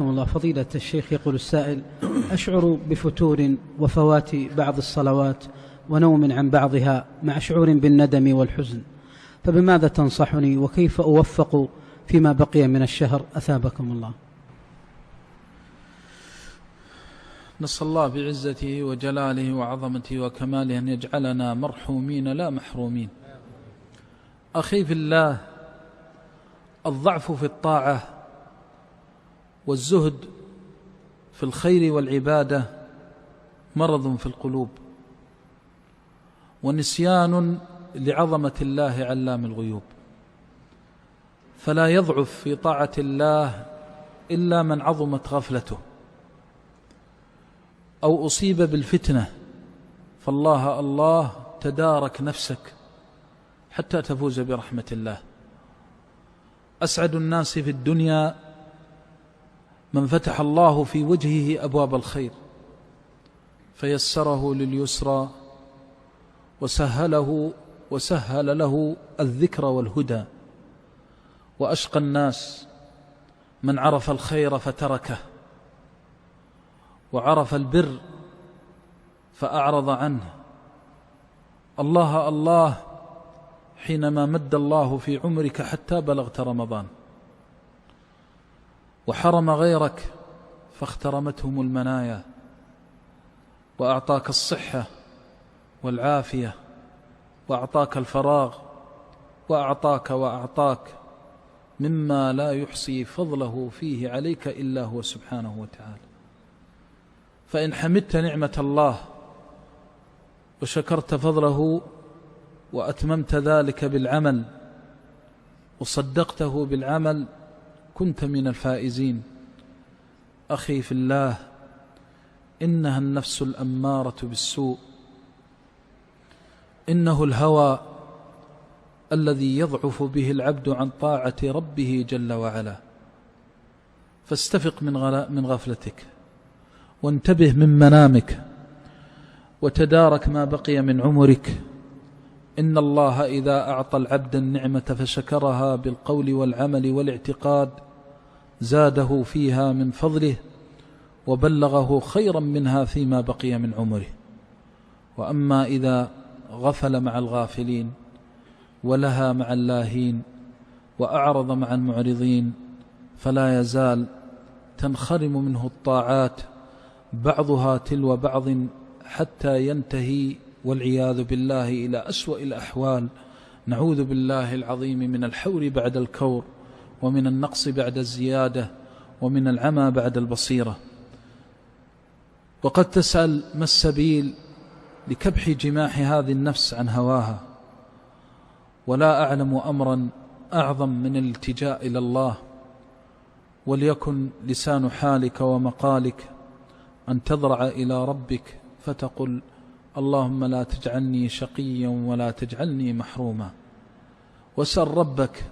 الله. فضيلة الشيخ، يقول السائل: أشعر بفتور وفوات بعض الصلوات ونوم عن بعضها مع شعور بالندم والحزن، فبماذا تنصحني وكيف أوفق فيما بقي من الشهر أثابكم الله؟ نسأل الله بعزته وجلاله وعظمته وكماله أن يجعلنا مرحومين لا محرومين. أخي في الله، الضعف في الطاعة والزهد في الخير والعبادة مرض في القلوب، ونسيان لعظمة الله علام الغيوب، فلا يضعف في طاعة الله إلا من عظمت غفلته أو أصيب بالفتنة، فالله الله تدارك نفسك حتى تفوز برحمة الله. أسعد الناس في الدنيا من فتح الله في وجهه أبواب الخير فيسره لليسرى وسهل له الذكر والهدى. وأشقى الناس من عرف الخير فتركه، وعرف البر فأعرض عنه. الله الله حينما مد الله في عمرك حتى بلغت رمضان، وحرم غيرك فاخترمتهم المنايا، وأعطاك الصحة والعافية، وأعطاك الفراغ، وأعطاك مما لا يحصي فضله فيه عليك إلا هو سبحانه وتعالى. فإن حمدت نعمة الله وشكرت فضله وأتممت ذلك بالعمل وصدقته بالعمل كنت من الفائزين. أخي في الله، إنها النفس الأمارة بالسوء، إنه الهوى الذي يضعف به العبد عن طاعة ربه جل وعلا. فاستفق من غفلتك، وانتبه من منامك، وتدارك ما بقي من عمرك. إن الله إذا أعطى العبد النعمة فشكرها بالقول والعمل والاعتقاد زاده فيها من فضله وبلغه خيرا منها فيما بقي من عمره. وأما إذا غفل مع الغافلين ولها مع اللاهين وأعرض مع المعرضين فلا يزال تنخرم منه الطاعات بعضها تلو بعض حتى ينتهي والعياذ بالله إلى أسوأ الأحوال. نعوذ بالله العظيم من الحور بعد الكور، ومن النقص بعد الزيادة، ومن العمى بعد البصيرة. وقد تسأل: ما السبيل لكبح جماح هذه النفس عن هواها؟ ولا أعلم أمرا أعظم من الالتجاء إلى الله. وليكن لسان حالك ومقالك أن تضرع إلى ربك فتقل: اللهم لا تجعلني شقيا ولا تجعلني محروما. واسأل ربك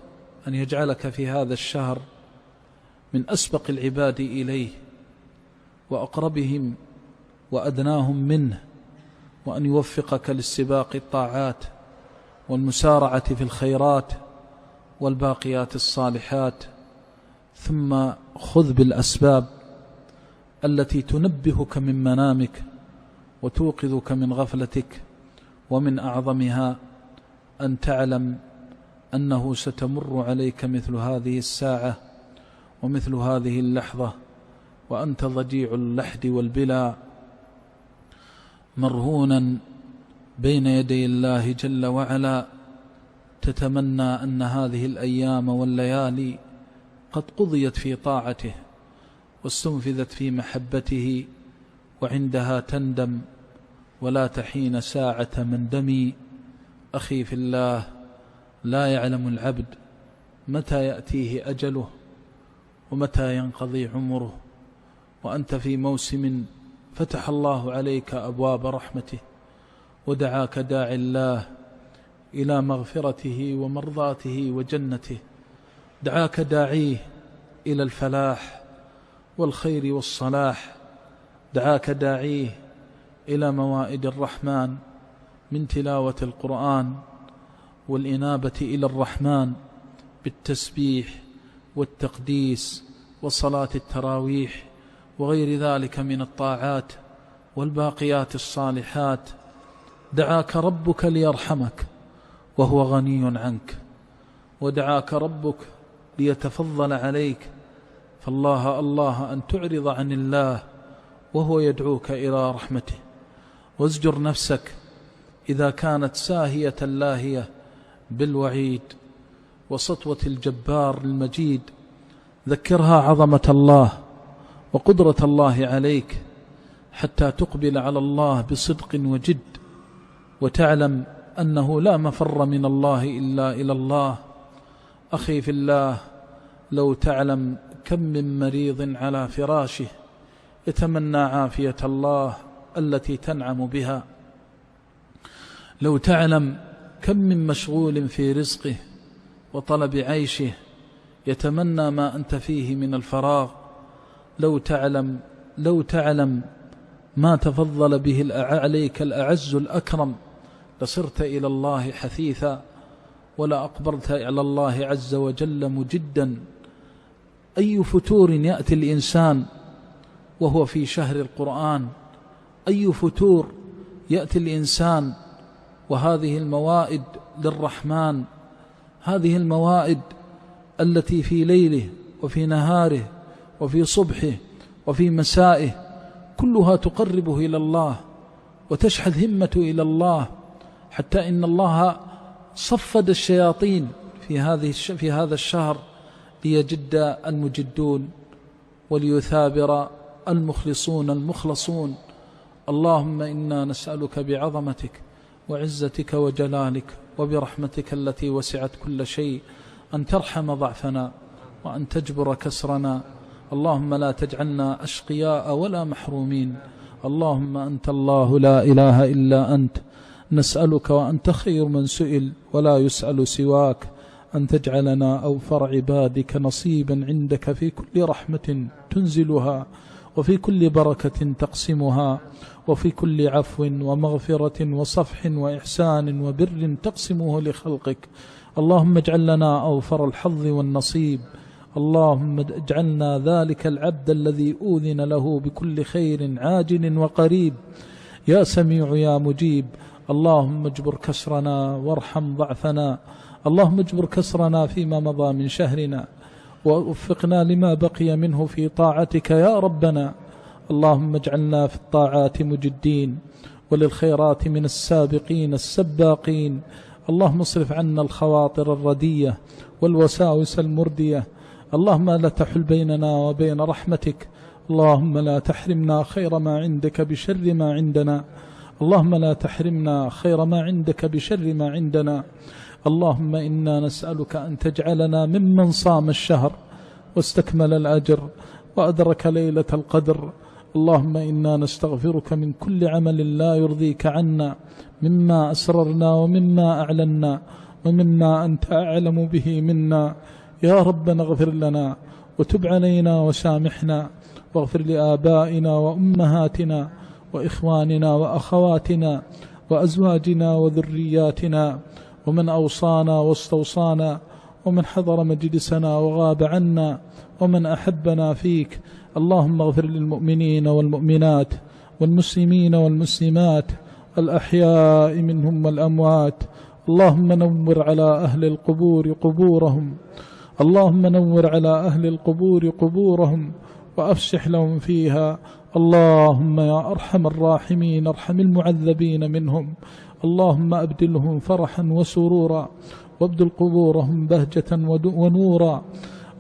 أن يجعلك في هذا الشهر من أسبق العباد إليه وأقربهم وأدناهم منه، وأن يوفقك لاستباق الطاعات والمسارعة في الخيرات والباقيات الصالحات. ثم خذ بالأسباب التي تنبهك من منامك وتوقظك من غفلتك، ومن أعظمها أن تعلم أنه ستمر عليك مثل هذه الساعة ومثل هذه اللحظة وأنت ضجيع اللحد والبلا مرهونا بين يدي الله جل وعلا، تتمنى أن هذه الأيام والليالي قد قضيت في طاعته واستنفذت في محبته، وعندها تندم ولا تحين ساعة مندمي. أخي في الله، لا يعلم العبد متى يأتيه أجله ومتى ينقضي عمره، وأنت في موسم فتح الله عليك أبواب رحمته ودعاك داعي الله إلى مغفرته ومرضاته وجنته، دعاك داعيه إلى الفلاح والخير والصلاح، دعاك داعيه إلى موائد الرحمن من تلاوة القرآن والإنابة إلى الرحمن بالتسبيح والتقديس وصلاة التراويح وغير ذلك من الطاعات والباقيات الصالحات، دعاك ربك ليرحمك وهو غني عنك، ودعاك ربك ليتفضل عليك، فالله الله أن تعرض عن الله وهو يدعوك إلى رحمته. وازجر نفسك إذا كانت ساهية لاهية بالوعيد وسطوة الجبار المجيد، ذكرها عظمة الله وقدرة الله عليك حتى تقبل على الله بصدق وجد، وتعلم أنه لا مفر من الله إلا إلى الله. أخي في الله، لو تعلم كم من مريض على فراشه يتمنى عافية الله التي تنعم بها، لو تعلم كم من مشغول في رزقه وطلب عيشه يتمنى ما أنت فيه من الفراغ، لو تعلم ما تفضل به عليك الأعز الأكرم لصرت إلى الله حثيثا، ولا أقبلت على الله عز وجل مجدا. أي فتور يأتي الإنسان وهو في شهر القرآن، أي فتور يأتي الإنسان وهذه الموائد للرحمن، هذه الموائد التي في ليله وفي نهاره وفي صبحه وفي مسائه كلها تقربه إلى الله وتشحذ همته إلى الله، حتى إن الله صفد الشياطين في هذا الشهر ليجد المجدون وليثابر المخلصون المخلصون. اللهم إنا نسألك بعظمتك وعزتك وجلالك وبرحمتك التي وسعت كل شيء أن ترحم ضعفنا وأن تجبر كسرنا. اللهم لا تجعلنا أشقياء ولا محرومين. اللهم أنت الله لا إله إلا أنت، نسألك وأنت خير من سئل ولا يسأل سواك أن تجعلنا أوفر عبادك نصيبا عندك في كل رحمة تنزلها، وفي كل بركة تقسمها، وفي كل عفو ومغفرة وصفح وإحسان وبر تقسمه لخلقك. اللهم اجعل لنا أوفر الحظ والنصيب. اللهم اجعلنا ذلك العبد الذي أوذن له بكل خير عاجل وقريب، يا سميع يا مجيب. اللهم اجبر كسرنا وارحم ضعفنا، اللهم اجبر كسرنا فيما مضى من شهرنا، ووفقنا لما بقي منه في طاعتك يا ربنا. اللهم اجعلنا في الطاعات مجدين وللخيرات من السابقين السباقين. اللهم اصرف عنا الخواطر الردية والوساوس المردية. اللهم لا تحل بيننا وبين رحمتك. اللهم لا تحرمنا خير ما عندك بشر ما عندنا. اللهم لا تحرمنا خير ما عندك بشر ما عندنا. اللهم إنا نسألك أن تجعلنا ممن صام الشهر واستكمل الأجر وأدرك ليلة القدر. اللهم إنا نستغفرك من كل عمل لا يرضيك عنا، مما أسررنا ومما أعلنا ومما أنت أعلم به منا. يا ربنا اغفر لنا وتب علينا وسامحنا، واغفر لآبائنا وأمهاتنا وإخواننا وأخواتنا وأزواجنا وذرياتنا، ومن أوصانا واستوصانا، ومن حضر مجلسنا وغاب عنا، ومن أحبنا فيك. اللهم اغفر للمؤمنين والمؤمنات والمسلمين والمسلمات الأحياء منهم والأموات. اللهم نور على أهل القبور قبورهم، اللهم نور على أهل القبور قبورهم وأفسح لهم فيها. اللهم يا أرحم الراحمين ارحم المعذبين منهم. اللهم أبدلهم فرحا وسرورا، وابدل قبورهم بهجة ونورا.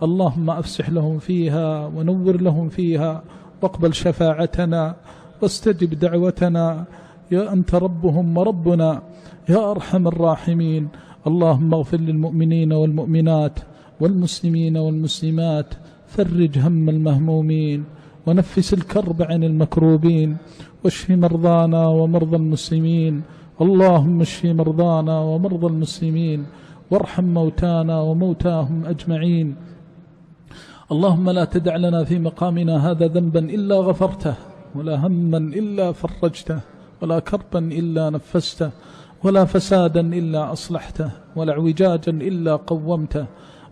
اللهم أفسح لهم فيها ونور لهم فيها، واقبل شفاعتنا واستجب دعوتنا. يا أنت ربهم وربنا يا أرحم الراحمين. اللهم اغفر للمؤمنين والمؤمنات والمسلمين والمسلمات، فرج هم المهمومين ونفس الكرب عن المكروبين، واشف مرضانا ومرضى المسلمين. اللهم اشف مرضانا ومرضى المسلمين، وارحم موتانا وموتاهم أجمعين. اللهم لا تدع لنا في مقامنا هذا ذنبا إلا غفرته، ولا هما إلا فرجته، ولا كربا إلا نفسته، ولا فسادا إلا أصلحته، ولا اعوجاجا إلا قومته.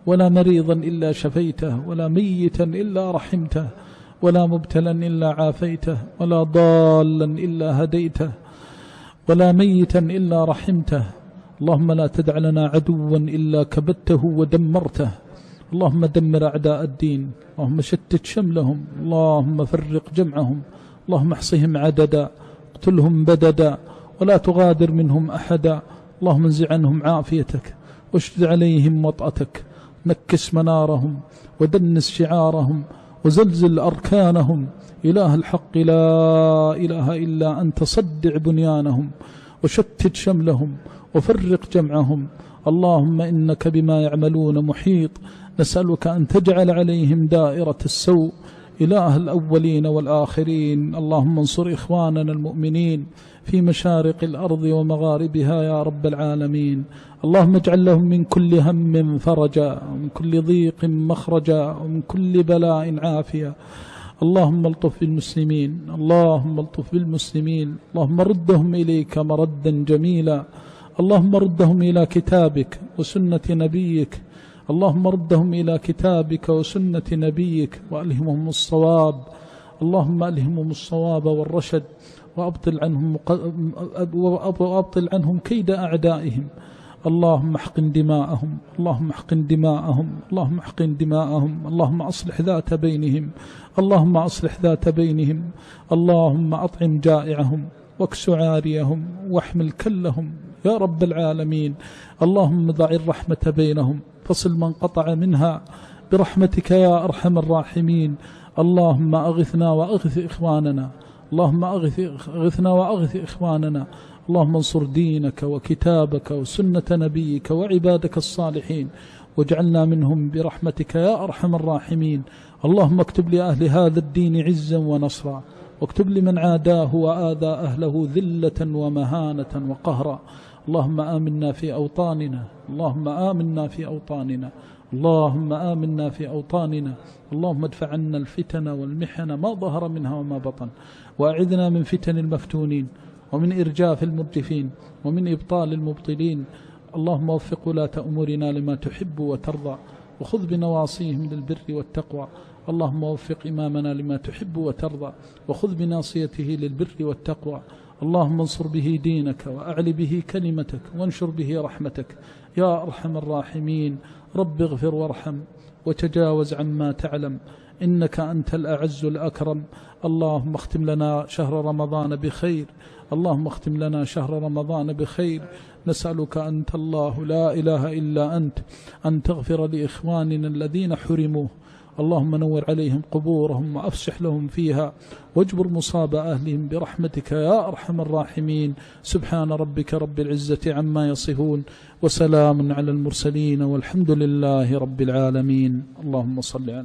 ولا مريضا إلا شفيته، ولا ميتا إلا رحمته، ولا مبتلا إلا عافيته، ولا ضالا إلا هديته، ولا ميتا إلا رحمته. اللهم لا تدع لنا عدوا إلا كبته ودمرته. اللهم دمر أعداء الدين، اللهم شتت شملهم، اللهم فرق جمعهم، اللهم احصهم عددا، اقتلهم بددا، ولا تغادر منهم أحدا. اللهم انزع عنهم عافيتك، واشدد عليهم وطأتك، نكس منارهم، ودنس شعارهم، وزلزل أركانهم. إله الحق لا إله إلا أنت، صدع بنيانهم، وشتت شملهم، وفرق جمعهم. اللهم إنك بما يعملون محيط، نسألك أن تجعل عليهم دائرة السوء. إله الأولين والآخرين، اللهم انصر إخواننا المؤمنين في مشارق الأرض ومغاربها يا رب العالمين. اللهم اجعل لهم من كل هم فرجا، ومن كل ضيق مخرجا، ومن كل بلاء عافية. اللهم الطف بالمسلمين، اللهم الطف بالمسلمين، اللهم ردهم إليك مردا جميلا. اللهم ردهم إلى كتابك وسنة نبيك، اللهم ردهم إلى كتابك وسنة نبيك، وألهمهم الصواب. اللهم ألهمهم الصواب والرشد، وأبطل عنهم كيد أعدائهم. اللهم احقن دماءهم، اللهم احقن دماءهم، اللهم احقن دماءهم. اللهم أصلح ذات بينهم، اللهم أصلح ذات بينهم. اللهم أطعم جائعهم، واكس عاريهم، واحمل كلهم يا رب العالمين. اللهم ضع الرحمة بينهم، فصل من قطع منها برحمتك يا أرحم الراحمين. اللهم أغثنا وأغث إخواننا، اللهم أغثنا وأغث إخواننا. اللهم انصر دينك وكتابك وسنة نبيك وعبادك الصالحين، واجعلنا منهم برحمتك يا أرحم الراحمين. اللهم اكتب لأهل هذا الدين عزا ونصرا، واكتب لمن عاداه وآذى أهله ذلة ومهانة وقهرا. اللهم آمنا في أوطاننا، اللهم آمنا في أوطاننا، اللهم آمنا في أوطاننا. اللهم ادفع عنا الفتن والمحن ما ظهر منها وما بطن، وأعذنا من فتن المفتونين، ومن إرجاف المرجفين، ومن إبطال المبطلين. اللهم وفق ولاة أمورنا لما تحب وترضى، وخذ بنواصيهم للبر والتقوى. اللهم وفق إمامنا لما تحب وترضى، وخذ بناصيته للبر والتقوى. اللهم انصر به دينك، وأعل به كلمتك، وانشر به رحمتك يا أرحم الراحمين. رب اغفر وارحم، وتجاوز عما تعلم، إنك أنت الأعز الأكرم. اللهم اختم لنا شهر رمضان بخير، اللهم اختم لنا شهر رمضان بخير. نسألك أنت الله لا إله إلا أنت أن تغفر لإخواننا الذين حرموه. اللهم نور عليهم قبورهم، وأفسح لهم فيها، واجبر مصاب أهلهم برحمتك يا أرحم الراحمين. سبحان ربك رب العزة عما يصفون، وسلام على المرسلين، والحمد لله رب العالمين. اللهم صل على